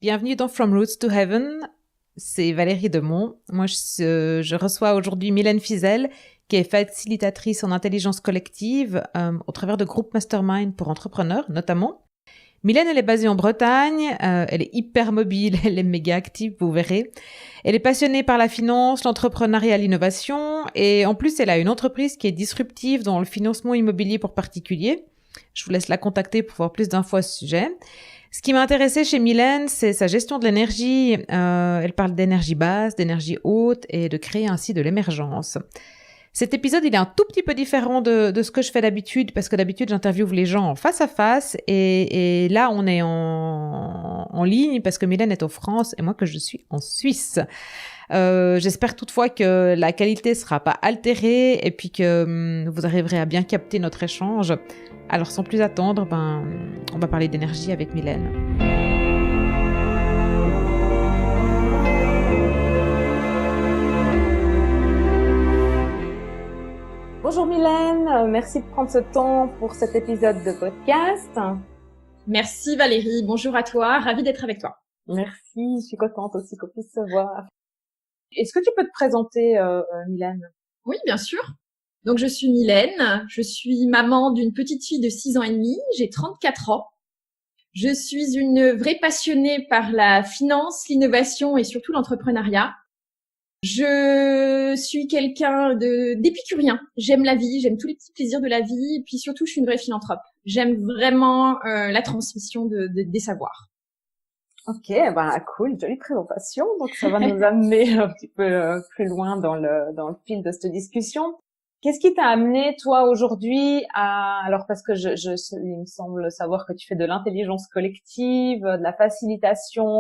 Bienvenue dans From Roots to Heaven. C'est Valérie Demont. Moi, je reçois aujourd'hui Mylène Fizel, qui est facilitatrice en intelligence collective au travers de groupes mastermind pour entrepreneurs, notamment. Mylène, elle est basée en Bretagne. Elle est hyper mobile, elle est méga active, vous verrez. Elle est passionnée par la finance, l'entrepreneuriat, l'innovation. Et en plus, elle a une entreprise qui est disruptive dans le financement immobilier pour particuliers. Je vous laisse la contacter pour voir plus d'infos à ce sujet. Ce qui m'a intéressé chez Mylène, c'est sa gestion de l'énergie. Elle parle d'énergie basse, d'énergie haute et de créer ainsi de l'émergence. Cet épisode, il est un tout petit peu différent de ce que je fais d'habitude, parce que d'habitude, j'interviewe les gens face à face. Et là, on est en ligne parce que Mylène est en France et moi que je suis en Suisse. J'espère toutefois que la qualité sera pas altérée et puis que vous arriverez à bien capter notre échange. Alors sans plus attendre, on va parler d'énergie avec Mylène. Bonjour Mylène, merci de prendre ce temps pour cet épisode de podcast. Merci Valérie, bonjour à toi, ravie d'être avec toi. Merci, je suis contente aussi qu'on puisse se voir. Est-ce que tu peux te présenter Mylène ? Oui, bien sûr. Donc je suis Mylène, je suis maman d'une petite fille de 6 ans et demi, j'ai 34 ans. Je suis une vraie passionnée par la finance, l'innovation et surtout l'entrepreneuriat. Je suis quelqu'un d'épicurien. J'aime la vie, j'aime tous les petits plaisirs de la vie et puis surtout je suis une vraie philanthrope. J'aime vraiment la transmission des savoirs. Ok, cool, jolie présentation. Donc ça va nous amener un petit peu plus loin dans le fil de cette discussion. Qu'est-ce qui t'a amené toi aujourd'hui alors parce que il me semble savoir que tu fais de l'intelligence collective, de la facilitation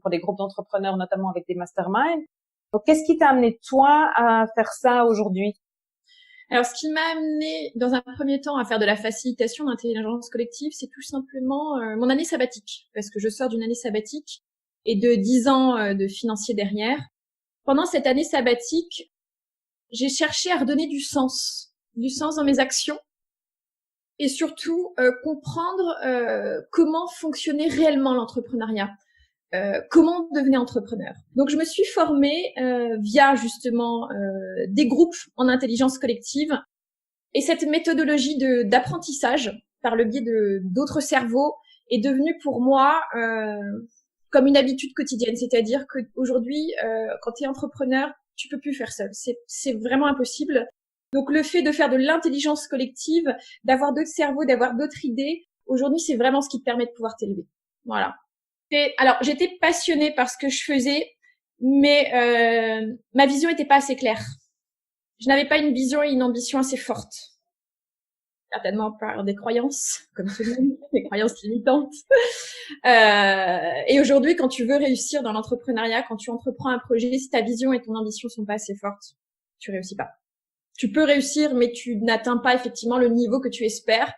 pour des groupes d'entrepreneurs, notamment avec des masterminds. Donc qu'est-ce qui t'a amené toi à faire ça aujourd'hui ? Alors, ce qui m'a amené, dans un premier temps, à faire de la facilitation d'intelligence collective, c'est tout simplement mon année sabbatique, parce que je sors d'une année sabbatique et de 10 ans de financier derrière. Pendant cette année sabbatique, j'ai cherché à redonner du sens dans mes actions, et surtout comprendre comment fonctionnait réellement l'entrepreneuriat. Comment devenir entrepreneur. Donc je me suis formée via justement des groupes en intelligence collective et cette méthodologie d'apprentissage par le biais d'autres cerveaux est devenue pour moi comme une habitude quotidienne. C'est-à-dire qu'aujourd'hui, quand tu es entrepreneur, tu peux plus faire seul. C'est vraiment impossible. Donc le fait de faire de l'intelligence collective, d'avoir d'autres cerveaux, d'avoir d'autres idées, aujourd'hui c'est vraiment ce qui te permet de pouvoir t'élever. Voilà. Alors, j'étais passionnée par ce que je faisais, mais ma vision n'était pas assez claire. Je n'avais pas une vision et une ambition assez fortes. Certainement par des croyances, comme tout le monde, des croyances limitantes. Et aujourd'hui, quand tu veux réussir dans l'entrepreneuriat, quand tu entreprends un projet, si ta vision et ton ambition sont pas assez fortes, tu réussis pas. Tu peux réussir, mais tu n'atteins pas effectivement le niveau que tu espères.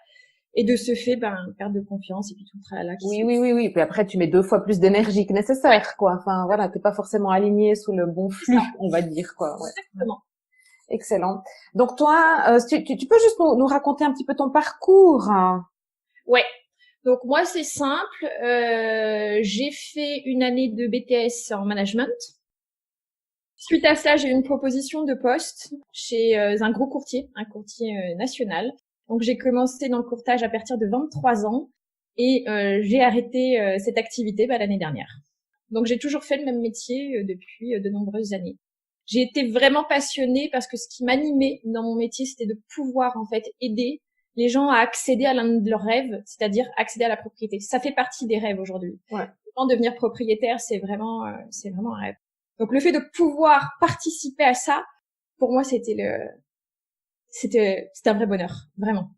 Et de ce fait, perte de confiance et puis tout le tralala qui Oui. Puis après, tu mets 2 fois plus d'énergie que nécessaire, quoi. Enfin, voilà, t'es pas forcément aligné sous le bon flux, on va dire, quoi. Ouais. Exactement. Excellent. Donc toi, tu peux juste nous raconter un petit peu ton parcours, hein? Ouais. Donc moi, c'est simple. J'ai fait une année de BTS en management. Suite à ça, j'ai eu une proposition de poste chez un gros courtier, un courtier national. Donc, j'ai commencé dans le courtage à partir de 23 ans et j'ai arrêté cette activité l'année dernière. Donc, j'ai toujours fait le même métier depuis de nombreuses années. J'ai été vraiment passionnée parce que ce qui m'animait dans mon métier, c'était de pouvoir en fait aider les gens à accéder à l'un de leurs rêves, c'est-à-dire accéder à la propriété. Ça fait partie des rêves aujourd'hui. Ouais. Devenir propriétaire, c'est vraiment un rêve. Donc, le fait de pouvoir participer à ça, pour moi, c'était un vrai bonheur, vraiment.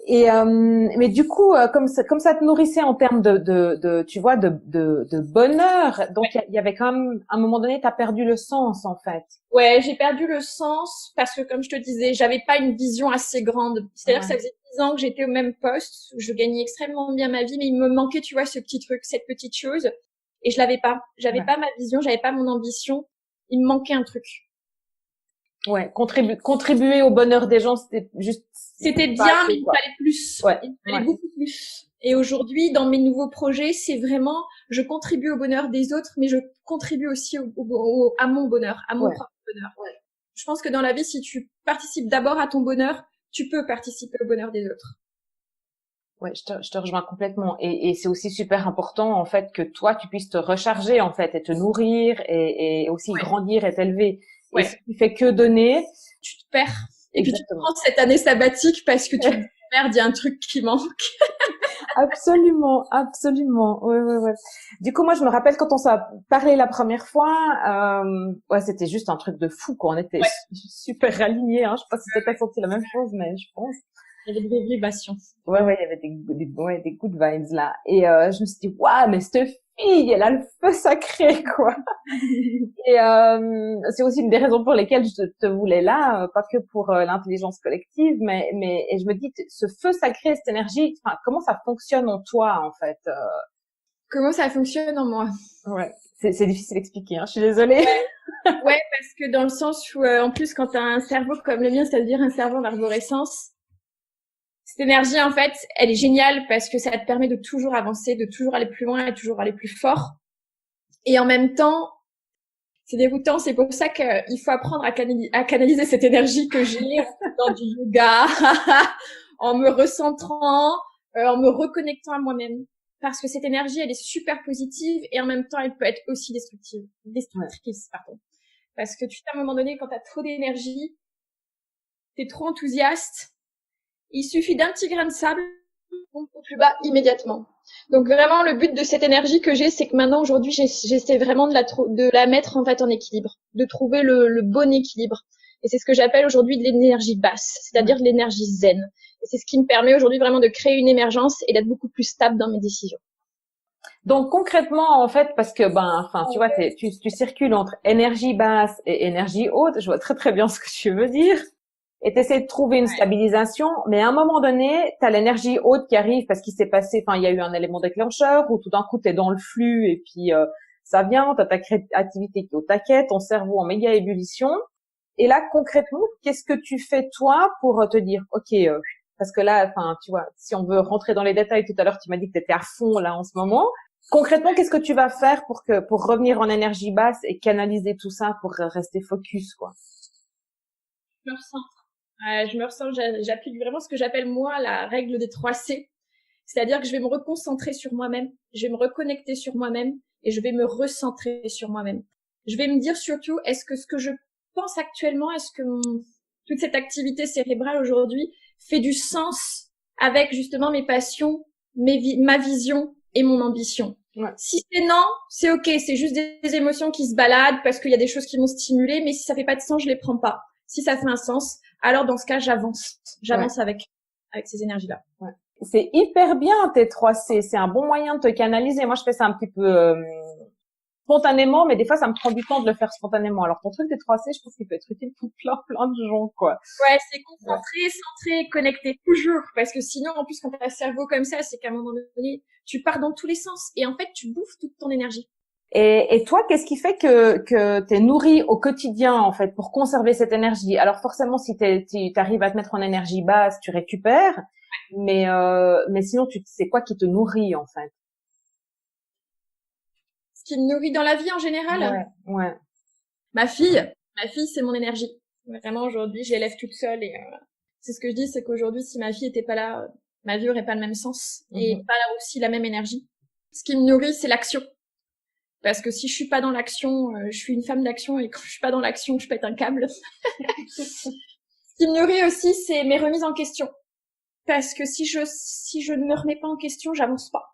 Et mais du coup, comme ça te nourrissait en termes tu vois, de bonheur, donc il y avait quand même à un moment donné, t'as perdu le sens en fait. Ouais, j'ai perdu le sens parce que comme je te disais, j'avais pas une vision assez grande. C'est-à-dire que ça faisait 10 ans que j'étais au même poste, je gagnais extrêmement bien ma vie, mais il me manquait, tu vois, ce petit truc, cette petite chose, et je l'avais pas. J'avais pas ma vision, j'avais pas mon ambition. Il me manquait un truc. Ouais, contribuer au bonheur des gens, c'était juste. C'était bien, mais il fallait plus. Ouais. Il fallait beaucoup plus. Et aujourd'hui, dans mes nouveaux projets, c'est vraiment, je contribue au bonheur des autres, mais je contribue aussi à mon bonheur, à mon propre bonheur. Ouais. Je pense que dans la vie, si tu participes d'abord à ton bonheur, tu peux participer au bonheur des autres. Ouais, je te rejoins complètement. Et c'est aussi super important, en fait, que toi, tu puisses te recharger, en fait, et te nourrir et aussi grandir et t'élever. Et si tu fais que donner, tu te perds. Et puis tu prends cette année sabbatique parce que tu te dis, merde, il y a un truc qui manque. Absolument, absolument. Ouais. Du coup, moi, je me rappelle quand on s'est parlé la première fois, c'était juste un truc de fou, quoi. On était super alignés, hein. Je sais pas si t'as senti la même chose, mais je pense. Il y avait des vibrations. Ouais, il y avait des good vibes là. Et je me suis dit, waouh, mais cette fille, elle a le feu sacré, quoi. Et c'est aussi une des raisons pour lesquelles je te voulais là, pas que pour l'intelligence collective, mais et je me dis, ce feu sacré, cette énergie, enfin, comment ça fonctionne en toi, en fait Comment ça fonctionne en moi? Ouais, c'est difficile à expliquer, hein, je suis désolée. Ouais, parce que dans le sens où, en plus, quand t'as un cerveau comme le mien, c'est-à-dire un cerveau en arborescence, cette énergie, en fait, elle est géniale parce que ça te permet de toujours avancer, de toujours aller plus loin et toujours aller plus fort. Et en même temps, c'est déroutant. C'est pour ça qu'il faut apprendre à canaliser cette énergie que j'ai dans du yoga, en me recentrant, en me reconnectant à moi-même. Parce que cette énergie, elle est super positive et en même temps, elle peut être aussi destructrice, pardon. Parce que à un moment donné, quand t'as trop d'énergie, t'es trop enthousiaste, il suffit d'un petit grain de sable, on au plus bas immédiatement. Donc vraiment, le but de cette énergie que j'ai, c'est que maintenant, aujourd'hui, j'essaie vraiment de la mettre en fait en équilibre, de trouver le bon équilibre. Et c'est ce que j'appelle aujourd'hui de l'énergie basse, c'est-à-dire de l'énergie zen. Et c'est ce qui me permet aujourd'hui vraiment de créer une émergence et d'être beaucoup plus stable dans mes décisions. Donc concrètement, en fait, parce que tu vois, tu circules entre énergie basse et énergie haute. Je vois très très bien ce que tu veux dire. Et t'essaies de trouver une stabilisation, mais à un moment donné, t'as l'énergie haute qui arrive parce qu'il s'est passé, il y a eu un élément déclencheur où tout d'un coup t'es dans le flux et puis ça vient, t'as ta créativité qui est au taquet, ton cerveau en méga ébullition. Et là, concrètement, qu'est-ce que tu fais toi pour te dire, ok, parce que là, tu vois, si on veut rentrer dans les détails, tout à l'heure tu m'as dit que t'étais à fond là en ce moment. Concrètement, qu'est-ce que tu vas faire pour revenir en énergie basse et canaliser tout ça pour rester focus, quoi? Je me ressens, j'applique vraiment ce que j'appelle moi la règle des 3 C. C'est-à-dire que je vais me reconcentrer sur moi-même, je vais me reconnecter sur moi-même et je vais me recentrer sur moi-même. Je vais me dire surtout, est-ce que ce que je pense actuellement, est-ce que toute cette activité cérébrale aujourd'hui fait du sens avec justement mes passions, ma vision et mon ambition. Ouais. Si c'est non, c'est ok, c'est juste des émotions qui se baladent parce qu'il y a des choses qui m'ont stimulé, mais si ça fait pas de sens, je les prends pas. Si ça fait un sens, alors dans ce cas, j'avance avec ces énergies-là. Ouais. C'est hyper bien tes 3C, c'est un bon moyen de te canaliser. Moi, je fais ça un petit peu spontanément, mais des fois, ça me prend du temps de le faire spontanément. Alors, ton truc des 3C, je pense qu'il peut être utile pour plein de gens, quoi. Ouais, c'est concentré, centré, connecté, toujours. Parce que sinon, en plus, quand t'as un cerveau comme ça, c'est qu'à un moment donné, tu pars dans tous les sens. Et en fait, tu bouffes toute ton énergie. Et toi, qu'est-ce qui fait que t'es nourri au quotidien, en fait, pour conserver cette énergie? Alors, forcément, si t'arrives à te mettre en énergie basse, tu récupères. Mais sinon, c'est quoi qui te nourrit, en fait? Ce qui me nourrit dans la vie en général. Ouais. Ma fille, c'est mon énergie. Vraiment, aujourd'hui, je l'élève toute seule et c'est ce que je dis, c'est qu'aujourd'hui, si ma fille était pas là, ma vie aurait pas le même sens et pas là aussi la même énergie. Ce qui me nourrit, c'est l'action. Parce que si je suis pas dans l'action, je suis une femme d'action et quand je suis pas dans l'action, je pète un câble. Ce qui me nourrit aussi, c'est mes remises en question. Parce que si je ne me remets pas en question, j'avance pas.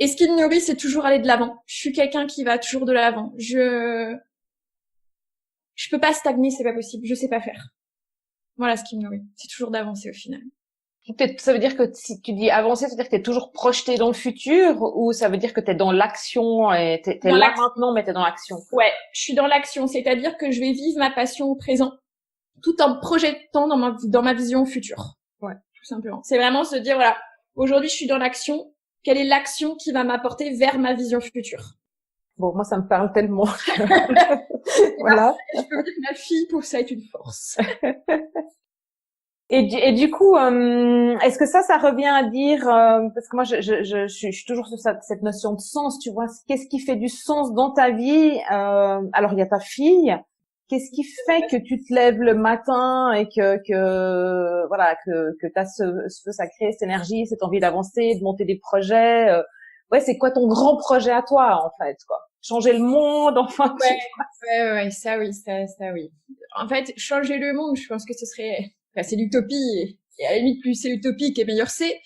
Et ce qui me nourrit, c'est toujours aller de l'avant. Je suis quelqu'un qui va toujours de l'avant. Je peux pas stagner, c'est pas possible. Je sais pas faire. Voilà ce qui me nourrit. C'est toujours d'avancer au final. Ça veut dire que si tu dis avancer, ça veut dire que t'es toujours projeté dans le futur ou ça veut dire que t'es dans l'action et t'es là maintenant, mais t'es dans l'action? Ouais, je suis dans l'action. C'est-à-dire que je vais vivre ma passion au présent tout en projetant dans ma vision future. Ouais. Tout simplement. C'est vraiment se dire, voilà, aujourd'hui, je suis dans l'action. Quelle est l'action qui va m'apporter vers ma vision future? Bon, moi, ça me parle tellement. Voilà. Je peux dire que ma fille, pour ça, est une force. Et du coup, est-ce que ça revient à dire, parce que moi, je suis toujours sur cette notion de sens, tu vois, qu'est-ce qui fait du sens dans ta vie? Alors, il y a ta fille. Qu'est-ce qui fait que tu te lèves le matin et voilà, que t'as ce feu sacré, cette énergie, cette envie d'avancer, de monter des projets? Ouais, c'est quoi ton grand projet à toi, en fait, quoi? Changer le monde, enfin, tu vois. Ouais, ça oui, ça oui. En fait, changer le monde, je pense que ce serait, enfin, c'est l'utopie, et à la limite, plus c'est utopique et meilleur c'est.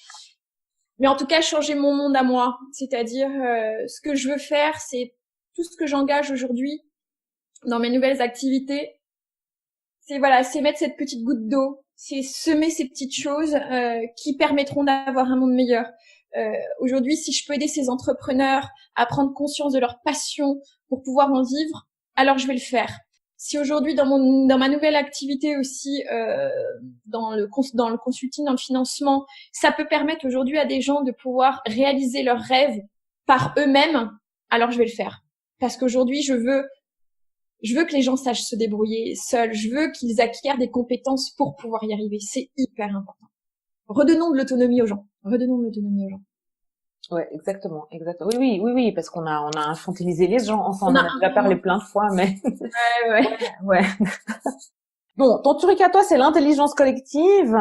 Mais en tout cas, changer mon monde à moi. C'est-à-dire, ce que je veux faire, c'est tout ce que j'engage aujourd'hui dans mes nouvelles activités. C'est voilà, c'est mettre cette petite goutte d'eau, c'est semer ces petites choses qui permettront d'avoir un monde meilleur. Aujourd'hui, si je peux aider ces entrepreneurs à prendre conscience de leur passion pour pouvoir en vivre, alors je vais le faire. Si aujourd'hui dans ma nouvelle activité aussi dans le consulting, dans le financement, ça peut permettre aujourd'hui à des gens de pouvoir réaliser leurs rêves par eux-mêmes, alors je vais le faire. Parce qu'aujourd'hui, je veux que les gens sachent se débrouiller seuls. Je veux qu'ils acquièrent des compétences pour pouvoir y arriver. C'est hyper important. Redonnons de l'autonomie aux gens. Redonnons de l'autonomie aux gens. Ouais, exactement, exactement. Oui, parce qu'on a infantilisé les gens. Enfin, on On en a a déjà parlé plein de fois, mais ouais. ouais. Bon, ton truc à toi, c'est l'intelligence collective.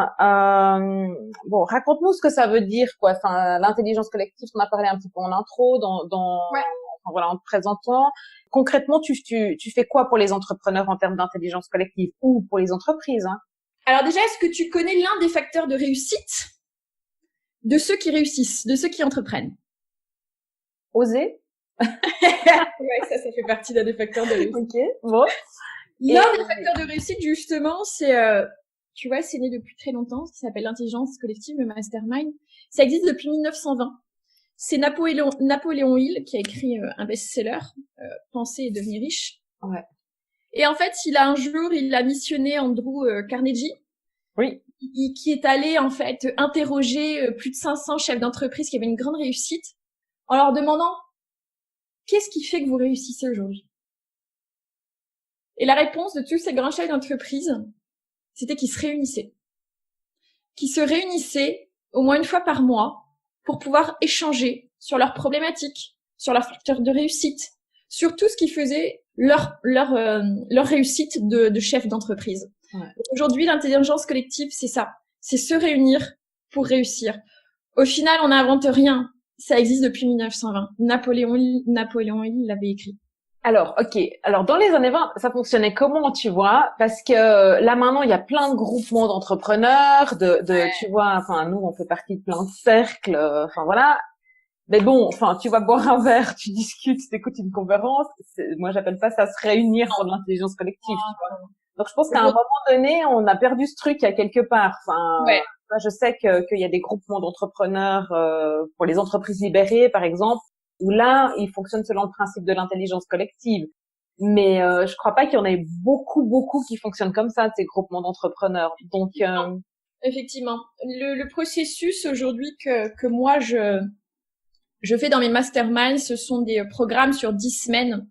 Bon, raconte-nous ce que ça veut dire, quoi. Enfin, l'intelligence collective, on a parlé un petit peu en intro, Ouais. enfin, voilà, en te présentant. Concrètement, tu fais quoi pour les entrepreneurs en termes d'intelligence collective ou pour les entreprises, hein? Alors déjà, est-ce que tu connais l'un des facteurs de réussite de ceux qui réussissent, de ceux qui entreprennent? Oser? Ouais, ça fait partie d'un des facteurs de réussite. Ok, bon. L'un des facteurs de réussite, justement, c'est, tu vois, c'est né depuis très longtemps, ce qui s'appelle l'intelligence collective, le mastermind. Ça existe depuis 1920. C'est Napoléon Hill qui a écrit un best-seller, Penser et devenir riche. Ouais. Et en fait, il a missionné Andrew Carnegie, Oui. qui est allé en fait interroger plus de 500 chefs d'entreprise qui avaient une grande réussite, en leur demandant qu'est-ce qui fait que vous réussissez aujourd'hui. Et la réponse de tous ces grands chefs d'entreprise, c'était qu'ils se réunissaient au moins une fois par mois pour pouvoir échanger sur leurs problématiques, sur leurs facteurs de réussite, sur tout ce qui faisait leur réussite de chef d'entreprise. Ouais. Aujourd'hui, l'intelligence collective, c'est ça. C'est se réunir pour réussir. Au final, on n'invente rien. Ça existe depuis 1920. Napoléon Hill l'avait écrit. Alors, ok. Alors, dans les années 20, ça fonctionnait comment, tu vois? Parce que là, maintenant, il y a plein de groupements d'entrepreneurs, tu vois, enfin, nous, on fait partie de plein de cercles, enfin, voilà. Mais bon, enfin, tu vas boire un verre, tu discutes, tu écoutes une conférence. Moi, j'appelle pas ça se réunir pour de l'intelligence collective, tu vois. Donc, je pense qu'à un moment donné, on a perdu ce truc à quelque part. Enfin, Ouais. je sais qu'il y a des groupements d'entrepreneurs pour les entreprises libérées, par exemple, où là, ils fonctionnent selon le principe de l'intelligence collective. Mais je crois pas qu'il y en ait beaucoup qui fonctionnent comme ça, ces groupements d'entrepreneurs. Donc, effectivement, le processus aujourd'hui que moi je fais dans mes masterminds, ce sont des programmes sur 10 semaines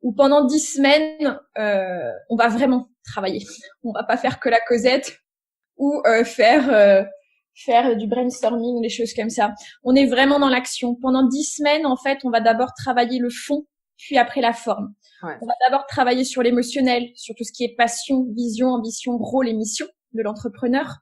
où pendant 10 semaines, on va vraiment travailler. On va pas faire que la causette ou faire du brainstorming, des choses comme ça. On est vraiment dans l'action. Pendant 10 semaines, en fait, on va d'abord travailler le fond, puis après la forme. ouais. On va d'abord travailler sur l'émotionnel, sur tout ce qui est passion, vision, ambition, rôle et mission de l'entrepreneur.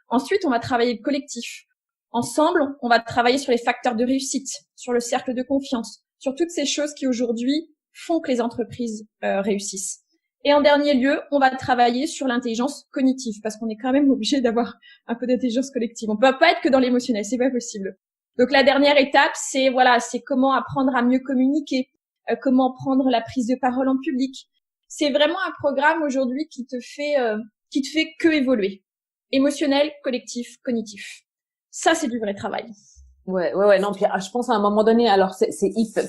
Ensuite, on va travailler le collectif. Ensemble, on va travailler sur les facteurs de réussite, sur le cercle de confiance, sur toutes ces choses qui aujourd'hui font que les entreprises réussissent. Et en dernier lieu, on va travailler sur l'intelligence cognitive, parce qu'on est quand même obligé d'avoir un peu d'intelligence collective. On peut pas être que dans l'émotionnel, c'est pas possible. Donc la dernière étape, c'est comment apprendre à mieux communiquer, comment prendre la prise de parole en public. C'est vraiment un programme aujourd'hui qui te fait que évoluer. Émotionnel, collectif, cognitif. Ça, c'est du vrai travail. Ouais, non, puis je pense à un moment donné, alors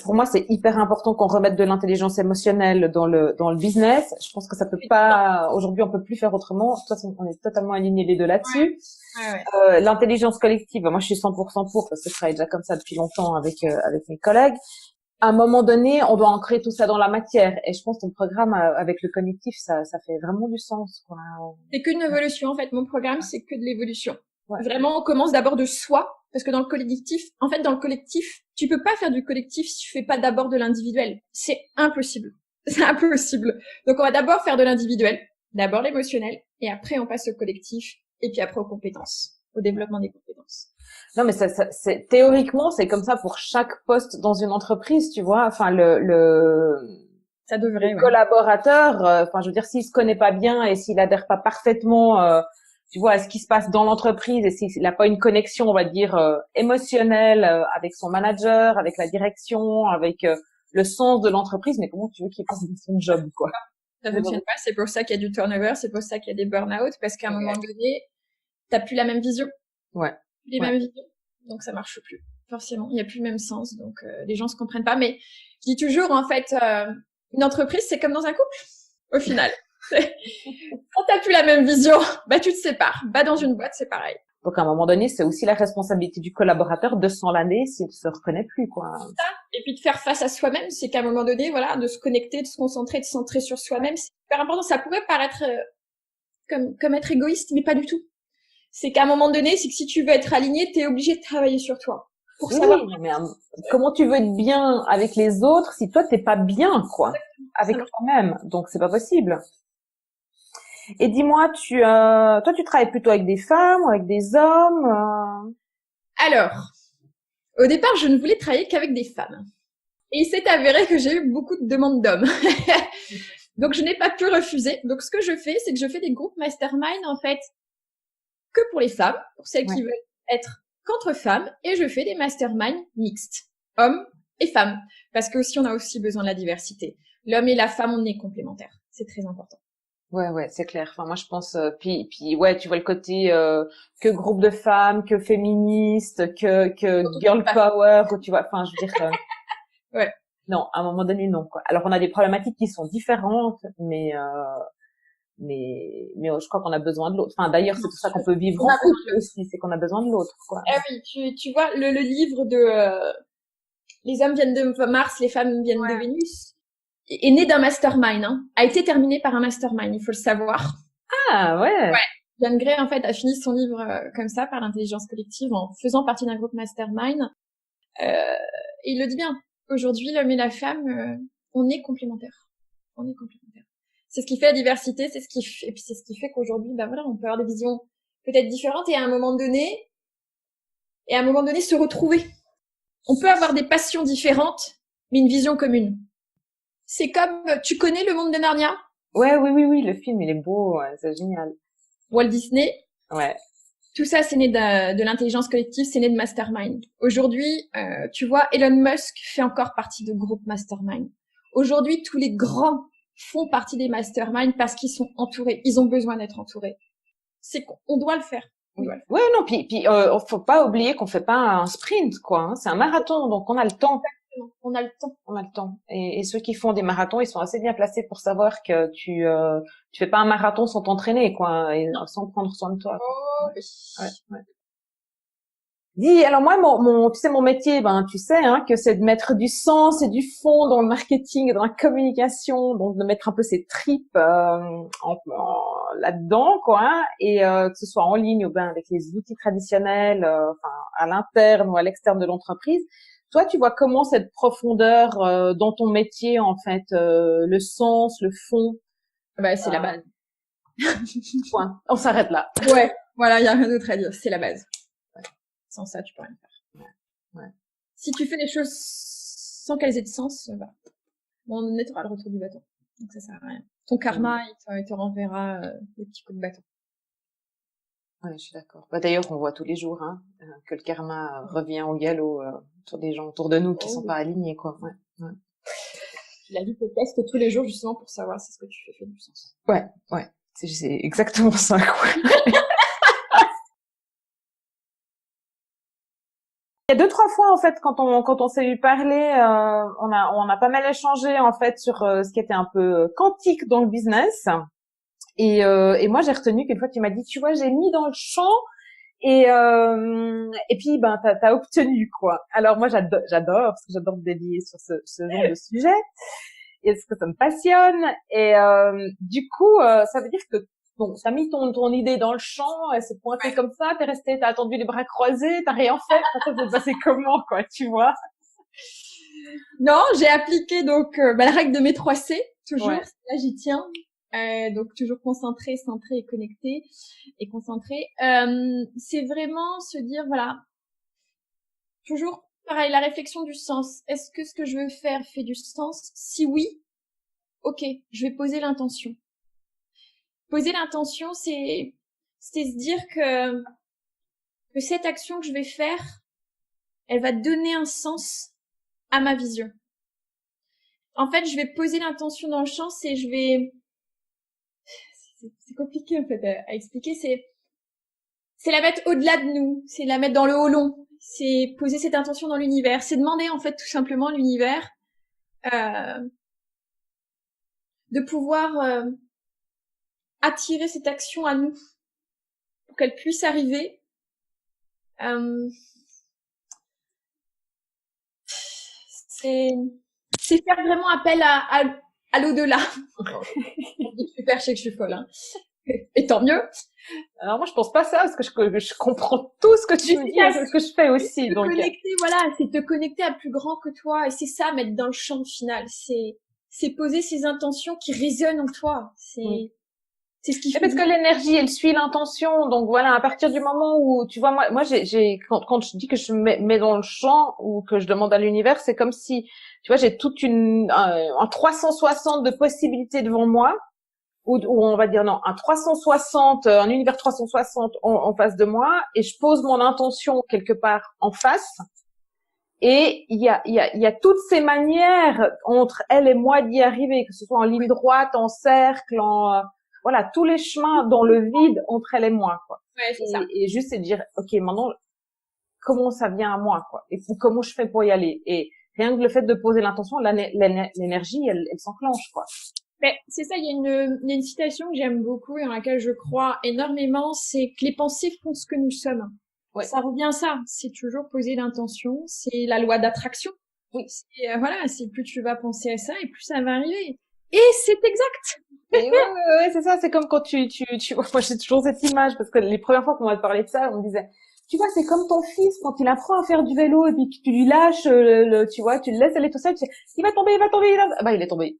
pour moi, c'est hyper important qu'on remette de l'intelligence émotionnelle dans le business. Je pense que ça peut pas, aujourd'hui, on peut plus faire autrement. De toute façon, on est totalement alignés les deux là-dessus. Ouais. L'intelligence collective, moi, je suis 100% pour, parce que je travaille déjà comme ça depuis longtemps avec mes collègues. à un moment donné, on doit ancrer tout ça dans la matière. Et je pense que ton programme avec le cognitif, ça fait vraiment du sens, quoi. C'est qu'une évolution, en fait. Mon programme, c'est que de l'évolution. Ouais. Vraiment, on commence d'abord de soi, parce que dans le collectif, tu peux pas faire du collectif si tu fais pas d'abord de l'individuel. C'est impossible. C'est impossible. Donc, on va d'abord faire de l'individuel, d'abord l'émotionnel, et après, on passe au collectif, et puis après aux compétences, au développement des compétences. Non, mais c'est théoriquement, c'est comme ça pour chaque poste dans une entreprise, tu vois. Enfin, ça devrait, le collaborateur, enfin, je veux dire, s'il se connaît pas bien et s'il adhère pas parfaitement, tu vois, à ce qui se passe dans l'entreprise et s'il n'a pas une connexion, on va dire, émotionnelle avec son manager, avec la direction, avec le sens de l'entreprise, mais comment tu veux qu'il fasse son job, quoi? Ça fonctionne pas. C'est pour ça qu'il y a du turnover, c'est pour ça qu'il y a des burn-out, parce qu'à un moment donné, t'as plus la même vision. Ouais. Les mêmes visions. Donc ça marche plus. Forcément, il y a plus le même sens. Donc les gens se comprennent pas. Mais je dis toujours, en fait, une entreprise, c'est comme dans un couple, au final. Quand t'as plus la même vision, bah tu te sépares. Bah dans une boîte, c'est pareil. Donc à un moment donné, c'est aussi la responsabilité du collaborateur de s'en l'année s'il se reconnaît plus, quoi. Ça. Et puis de faire face à soi-même, c'est qu'à un moment donné, voilà, de se connecter, de se concentrer, de se centrer sur soi-même, c'est super important. Ça pourrait paraître comme être égoïste, mais pas du tout. C'est qu'à un moment donné, c'est que si tu veux être aligné, t'es obligé de travailler sur toi. Pour savoir. Oui, mais comment tu veux être bien avec les autres si toi t'es pas bien, quoi, avec toi-même. Donc c'est pas possible. Et dis-moi, toi tu travailles plutôt avec des femmes ou avec des hommes Alors, au départ, je ne voulais travailler qu'avec des femmes. Et il s'est avéré que j'ai eu beaucoup de demandes d'hommes. Donc je n'ai pas pu refuser. Donc ce que je fais, c'est que je fais des groupes mastermind, en fait, que pour les femmes, pour celles qui veulent être qu'entre femmes, et je fais des masterminds mixtes, hommes et femmes, parce que aussi on a aussi besoin de la diversité. L'homme et la femme, on est complémentaires. C'est très important. Ouais, c'est clair. Enfin, moi, je pense, puis, ouais, tu vois le côté que groupe de femmes, que féministe, que girl power, ou tu vois. Enfin, je veux dire, ouais. Non, à un moment donné, non, quoi. Alors, on a des problématiques qui sont différentes, mais je crois qu'on a besoin de l'autre. Enfin, d'ailleurs, c'est pour ça qu'on peut vivre en couple aussi, c'est qu'on a besoin de l'autre, quoi. Ah oui, tu vois, le livre de Les hommes viennent de Mars, les femmes viennent de Vénus est né d'un mastermind, hein, a été terminé par un mastermind, il faut le savoir. Ah ouais. John Gray, en fait, a fini son livre comme ça, par l'intelligence collective, en faisant partie d'un groupe mastermind. Et il le dit bien. Aujourd'hui, l'homme et la femme, on est complémentaires. On est complémentaires. C'est ce qui fait la diversité, et puis c'est ce qui fait qu'aujourd'hui, bah voilà, on peut avoir des visions peut-être différentes et à un moment donné, se retrouver. On peut avoir des passions différentes, mais une vision commune. C'est comme, tu connais Le Monde de Narnia? Ouais, oui, le film, il est beau, ouais, c'est génial. Walt Disney. Ouais. Tout ça, c'est né de l'intelligence collective, c'est né de mastermind. Aujourd'hui, tu vois, Elon Musk fait encore partie de groupes mastermind. Aujourd'hui, tous les grands font partie des masterminds parce qu'ils sont entourés. Ils ont besoin d'être entourés. C'est qu'on doit le faire. Ouais, non, puis faut pas oublier qu'on fait pas un sprint, quoi. Hein. C'est un marathon, donc on a le temps. Exactement. On a le temps. Et ceux qui font des marathons, ils sont assez bien placés pour savoir que tu fais pas un marathon sans t'entraîner, quoi, et sans prendre soin de toi. Oh, oui. Ouais. Dis, alors moi, tu sais, mon métier, ben, tu sais, hein, que c'est de mettre du sens et du fond dans le marketing et dans la communication, donc de mettre un peu ses tripes là-dedans, quoi, hein, et que ce soit en ligne ou ben avec les outils traditionnels, enfin à l'interne ou à l'externe de l'entreprise. Toi, tu vois comment cette profondeur dans ton métier, en fait, le sens, le fond. Bah, c'est la base. Point. On s'arrête là. Ouais. Voilà, il y a rien d'autre à dire. C'est la base. Sans ça, tu peux rien faire. Ouais. Si tu fais les choses sans qu'elles aient de sens, bah, on aura le retour du bâton. Donc ça sert à rien. Ton karma, il te renverra des petits coups de bâton. Ouais, je suis d'accord. Bah, d'ailleurs, on voit tous les jours que le karma revient au galop sur des gens autour de nous qui sont pas alignés, quoi. Ouais. La vie te teste tous les jours justement pour savoir si ce que tu fais fait du sens. Ouais. C'est exactement ça, quoi. Il y a 2-3 fois en fait quand on s'est eu parler, on a pas mal échangé en fait sur ce qui était un peu quantique dans le business. Et moi j'ai retenu qu'une fois tu m'as dit, tu vois, j'ai mis dans le champ Et puis, ben, t'as obtenu, quoi. Alors, moi, j'adore, parce que j'adore dévier sur ce genre de sujet. Et parce que ça me passionne. Et, du coup, ça veut dire que, bon, t'as mis ton idée dans le champ, elle s'est pointée comme ça, t'as attendu les bras croisés, t'as rien fait, ça s'est passé comment, quoi, tu vois? Non, j'ai appliqué donc la règle de mes 3 C, toujours. Ouais. Là, j'y tiens. Donc toujours concentré, centré et connecté et concentré. C'est vraiment se dire voilà, toujours pareil, la réflexion du sens. Est-ce que ce que je veux faire fait du sens? Si oui, ok, je vais poser l'intention. Poser l'intention, c'est se dire que cette action que je vais faire, elle va donner un sens à ma vision. En fait, je vais poser l'intention dans le champ, c'est compliqué en fait à expliquer, c'est la mettre au-delà de nous, c'est la mettre dans le holon, c'est poser cette intention dans l'univers, c'est demander en fait tout simplement à l'univers de pouvoir attirer cette action à nous pour qu'elle puisse arriver. C'est faire vraiment appel à l'au-delà. Je suis perchée que je suis folle, hein. Et tant mieux. Alors moi je pense pas ça parce que je comprends tout ce que tu me dis et ce que je fais aussi. Te Donc connecter, voilà, c'est te connecter à plus grand que toi et c'est ça mettre dans le champ final. C'est poser ces intentions qui résonnent en toi. C'est ce qui fait. parce que l'énergie elle suit l'intention. Donc voilà, à partir du moment où tu vois moi j'ai quand je dis que je mets dans le champ ou que je demande à l'univers, c'est comme si tu vois j'ai toute un 360 de possibilités devant moi. Ou on va dire non, un 360, un univers 360 en face de moi, et je pose mon intention quelque part en face, et il y a toutes ces manières entre elle et moi d'y arriver, que ce soit en ligne droite, en cercle, voilà, tous les chemins dans le vide entre elle et moi, quoi. Ouais, c'est ça. Et juste c'est de dire, ok, maintenant, comment ça vient à moi, quoi, et comment je fais pour y aller, et rien que le fait de poser l'intention, l'énergie, elle s'enclenche, quoi. Mais c'est ça, il y a une citation que j'aime beaucoup et dans laquelle je crois énormément, c'est que les pensées font ce que nous sommes. Ouais. Ça revient à ça, c'est toujours poser l'intention, c'est la loi d'attraction. Oui. Voilà, c'est plus tu vas penser à ça et plus ça va arriver. Et c'est exact. Et ouais, c'est ça, c'est comme quand tu moi j'ai toujours cette image parce que les premières fois qu'on m'a parlé de ça, on me disait tu vois, c'est comme ton fils quand il apprend à faire du vélo et puis que tu lui lâches tu vois, tu le laisses aller tout seul, tu sais, il va tomber, il est tombé.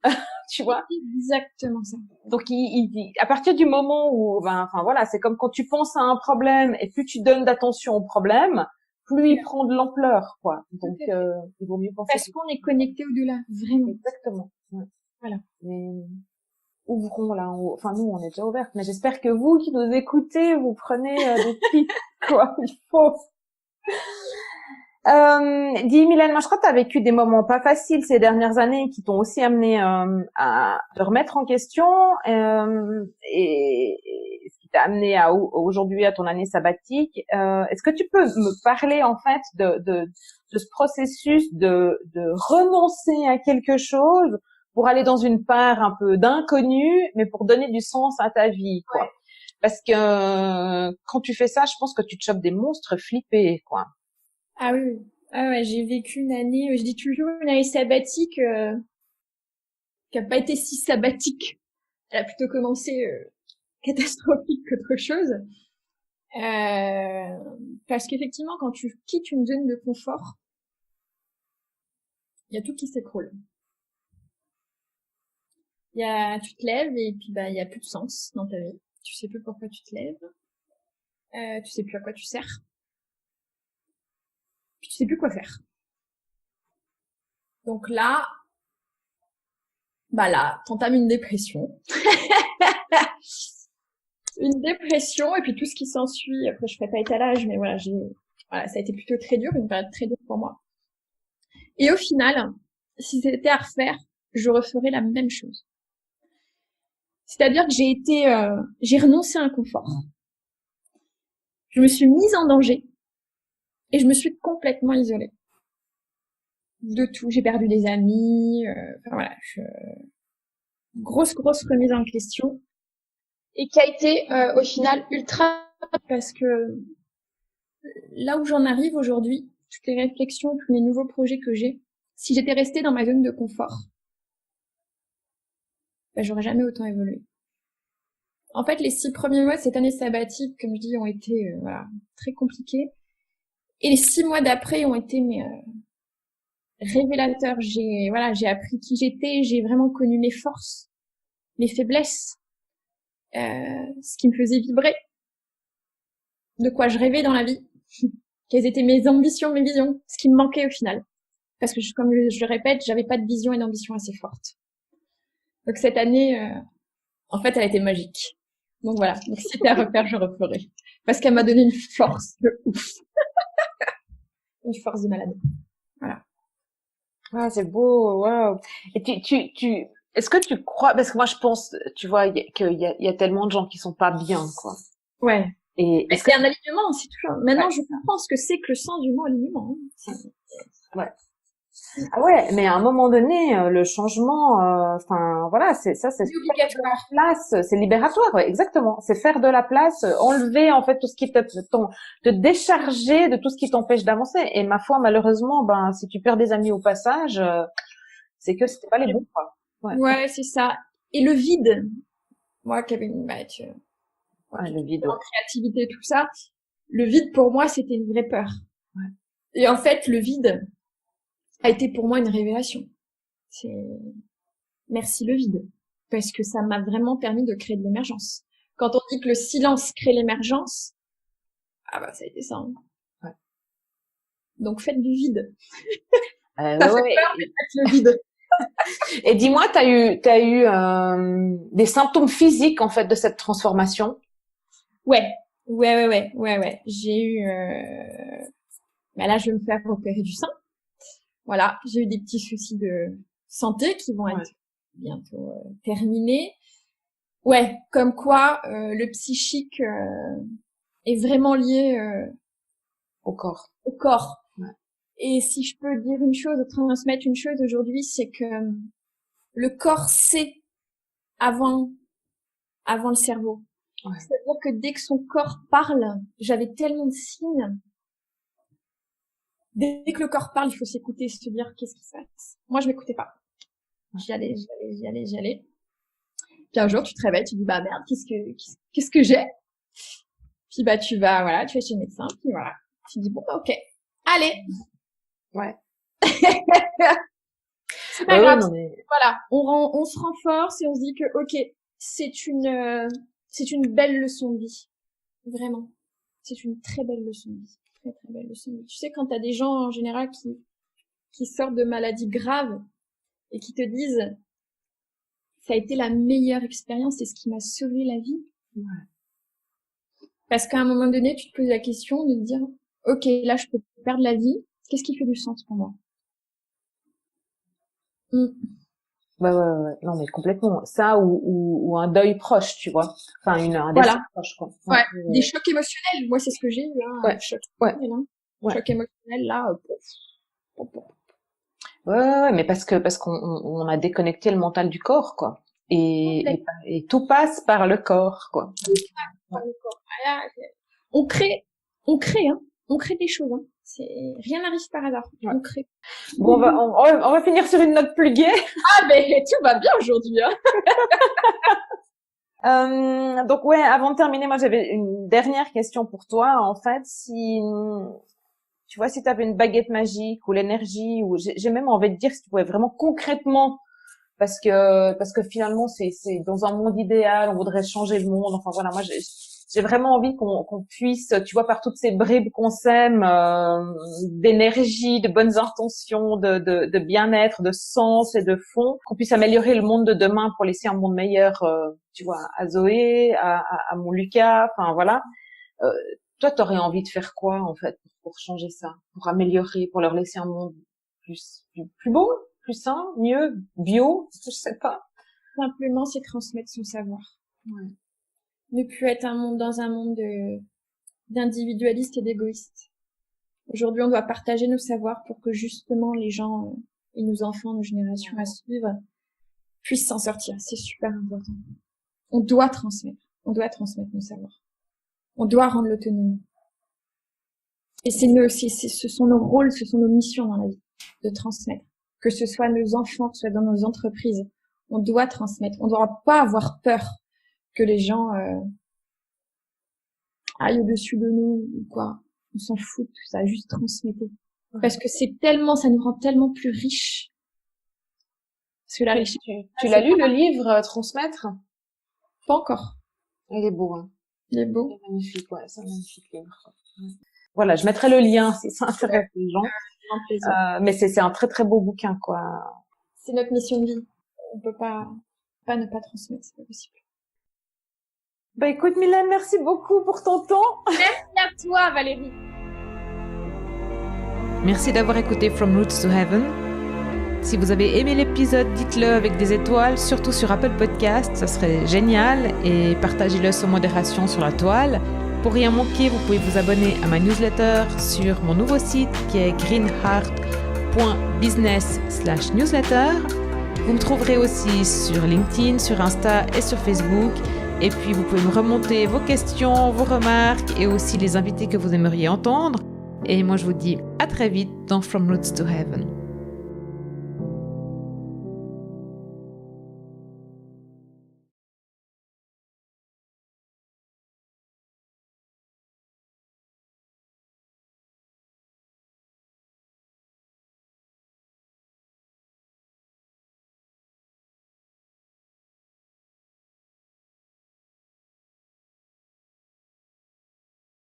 Tu vois? Exactement ça. Donc à partir du moment où enfin voilà, c'est comme quand tu penses à un problème et plus tu donnes d'attention au problème, plus il prend de l'ampleur, quoi. Donc il vaut mieux penser parce qu'on est connecté au-delà, vraiment. Exactement. Ouais. Voilà. Mais ouvrons là, enfin nous on est déjà ouvertes, mais j'espère que vous qui nous écoutez, vous prenez des tips, quoi, il faut. Dis Mylène, moi je crois que tu as vécu des moments pas faciles ces dernières années qui t'ont aussi amené à te remettre en question et ce qui t'a amené à aujourd'hui à ton année sabbatique. Est-ce que tu peux me parler en fait de ce processus de renoncer à quelque chose pour aller dans une part un peu d'inconnu, mais pour donner du sens à ta vie, quoi. Ouais. Parce que quand tu fais ça, je pense que tu te chopes des monstres flippés, quoi. Ah oui. Ah ouais, j'ai vécu une année, je dis toujours une année sabbatique qui a pas été si sabbatique. Elle a plutôt commencé catastrophique qu'autre chose. Parce qu'effectivement, quand tu quittes une zone de confort, il y a tout qui s'écroule. Tu te lèves et puis il y a plus de sens dans ta vie. Tu sais plus pourquoi tu te lèves. Tu sais plus à quoi tu sers. Puis tu sais plus quoi faire. Donc là, t'entames une dépression. Une dépression et puis tout ce qui s'ensuit. Après, je ferai pas étalage, mais voilà, ça a été plutôt très dur, une période très dure pour moi. Et au final, si c'était à refaire, je referais la même chose. C'est-à-dire que j'ai renoncé à un confort. Je me suis mise en danger et je me suis complètement isolée de tout. J'ai perdu des amis, enfin voilà, grosse remise en question et qui a été au final ultra parce que là où j'en arrive aujourd'hui, toutes les réflexions, tous les nouveaux projets que j'ai, si j'étais restée dans ma zone de confort, ben, j'aurais jamais autant évolué. En fait, les 6 premiers mois de cette année sabbatique, comme je dis, ont été voilà, très compliqués. Et les 6 mois d'après ont été révélateurs. J'ai appris qui j'étais, j'ai vraiment connu mes forces, mes faiblesses, ce qui me faisait vibrer, de quoi je rêvais dans la vie, quelles étaient mes ambitions, mes visions, ce qui me manquait au final. Parce que, comme je le répète, j'avais pas de vision et d'ambition assez forte. Donc cette année, en fait, elle a été magique. Donc voilà. Donc si c'était à refaire, je referais. Parce qu'elle m'a donné une force de ouf. Une force de malade. Voilà. Ah, c'est beau, waouh. Et est-ce que tu crois, parce que moi je pense, tu vois, qu'il y a tellement de gens qui sont pas bien, quoi. Ouais. Et Mais c'est un alignement, c'est toujours. Maintenant, je comprends ce que c'est que le sens du mot alignement. Hein. Ouais. Ah ouais, mais à un moment donné, le changement, enfin voilà, c'est obligatoire. Place, c'est libératoire, ouais, exactement. C'est faire de la place, enlever en fait tout ce qui te décharger de tout ce qui t'empêche d'avancer. Et ma foi, malheureusement, ben si tu perds des amis au passage, c'est que c'était pas les bons, quoi. Ouais, c'est ça. Et le vide. Moi, qui avais une le vide. En créativité, tout ça. Le vide, pour moi, c'était une vraie peur. Ouais. Et en fait, le vide a été pour moi une révélation. Merci le vide. Parce que ça m'a vraiment permis de créer de l'émergence. Quand on dit que le silence crée l'émergence, ah bah, ça a été ça. Hein. Ouais. Donc, faites du vide. Ça fait peur, mais faites le vide. Et dis-moi, t'as eu des symptômes physiques en fait de cette transformation? Ouais. J'ai eu. Mais là, je vais me faire opérer du sein. Voilà, j'ai eu des petits soucis de santé qui vont être bientôt terminés. Ouais, comme quoi le psychique est vraiment lié Au corps. Au corps. Ouais. Et si je peux dire une chose, transmettre une chose aujourd'hui, c'est que le corps sait avant le cerveau. Ouais. C'est-à-dire que dès que son corps parle, j'avais tellement de signes. Dès que le corps parle, il faut s'écouter, se dire qu'est-ce qui se passe. Moi, je m'écoutais pas. J'y allais. Puis un jour, tu te réveilles, tu dis bah merde, qu'est-ce que j'ai? Puis bah tu vas chez le médecin, puis voilà, tu dis bon bah, ok, allez. Ouais. C'est pas grave. Voilà, on se renforce et on se dit que ok, c'est une belle leçon de vie, vraiment. C'est une très belle leçon de vie, très très belle leçon de vie. Tu sais, quand t'as des gens en général qui sortent de maladies graves et qui te disent ça a été la meilleure expérience, c'est ce qui m'a sauvé la vie. Ouais. Parce qu'à un moment donné, tu te poses la question de te dire ok, là je peux perdre la vie, qu'est-ce qui fait du sens pour moi? Ouais. Non, mais complètement. Ça ou un deuil proche, tu vois. Enfin, un décès proche, quoi. Ouais. Des chocs émotionnels. Moi, c'est ce que j'ai eu, hein. Ouais. Choc émotionnel, hein. Choc émotionnel, là, Ouais, mais parce qu'on a déconnecté le mental du corps, quoi. Et tout passe par le corps, quoi. Par le corps. Voilà. On crée, hein. On crée des choses, hein. Rien n'arrive par hasard. On crée. Bon, on va finir sur une note plus gaie. Ah, mais tout va bien aujourd'hui, hein. Donc ouais, avant de terminer, moi j'avais une dernière question pour toi. En fait, si tu vois, si tu avais une baguette magique ou l'énergie, ou j'ai même envie de dire si tu pouvais vraiment concrètement, parce que finalement c'est dans un monde idéal, on voudrait changer le monde. Enfin voilà, moi j'ai vraiment envie qu'on puisse, tu vois, par toutes ces bribes qu'on sème, d'énergie, de bonnes intentions, de bien-être, de sens et de fond, qu'on puisse améliorer le monde de demain pour laisser un monde meilleur, tu vois, à Zoé, à mon Lucas, enfin voilà. Toi, t'aurais envie de faire quoi en fait pour changer ça, pour améliorer, pour leur laisser un monde plus beau, plus sain, mieux, bio, je sais pas. Simplement, c'est transmettre son savoir. Ouais. Ne plus être dans un monde d'individualistes et d'égoïstes. Aujourd'hui, on doit partager nos savoirs pour que justement les gens et nos enfants, nos générations à suivre puissent s'en sortir. C'est super important. On doit transmettre nos savoirs. On doit rendre l'autonomie. Et ce sont nos rôles, ce sont nos missions dans la vie, de transmettre. Que ce soit nos enfants, que ce soit dans nos entreprises. On doit transmettre. On ne doit pas avoir peur que les gens aillent au-dessus de nous ou quoi. On s'en fout de tout ça, juste transmettez. Parce que ça nous rend tellement plus riches. Parce que la richesse. Tu l'as lu, le livre Transmettre? Pas encore. Il est beau, hein. Il est beau. C'est magnifique, ouais, c'est un magnifique livre. Voilà, je mettrai le lien si ça intéresse les gens. Grand plaisir. Mais c'est un très très beau bouquin, quoi. C'est notre mission de vie. On peut pas ne pas transmettre, c'est pas possible. Bah écoute Mylène, merci beaucoup pour ton temps. Merci à toi Valérie. Merci d'avoir écouté From Roots to Heaven. Si vous avez aimé l'épisode, dites-le avec des étoiles, surtout sur Apple Podcast, ça serait génial, et partagez-le sans modération sur la toile. Pour rien manquer, vous pouvez vous abonner à ma newsletter sur mon nouveau site qui est greenheart.business/newsletter. Vous me trouverez aussi sur LinkedIn, sur Insta et sur Facebook. Et puis vous pouvez me remonter vos questions, vos remarques et aussi les invités que vous aimeriez entendre. Et moi je vous dis à très vite dans From Roots to Heaven.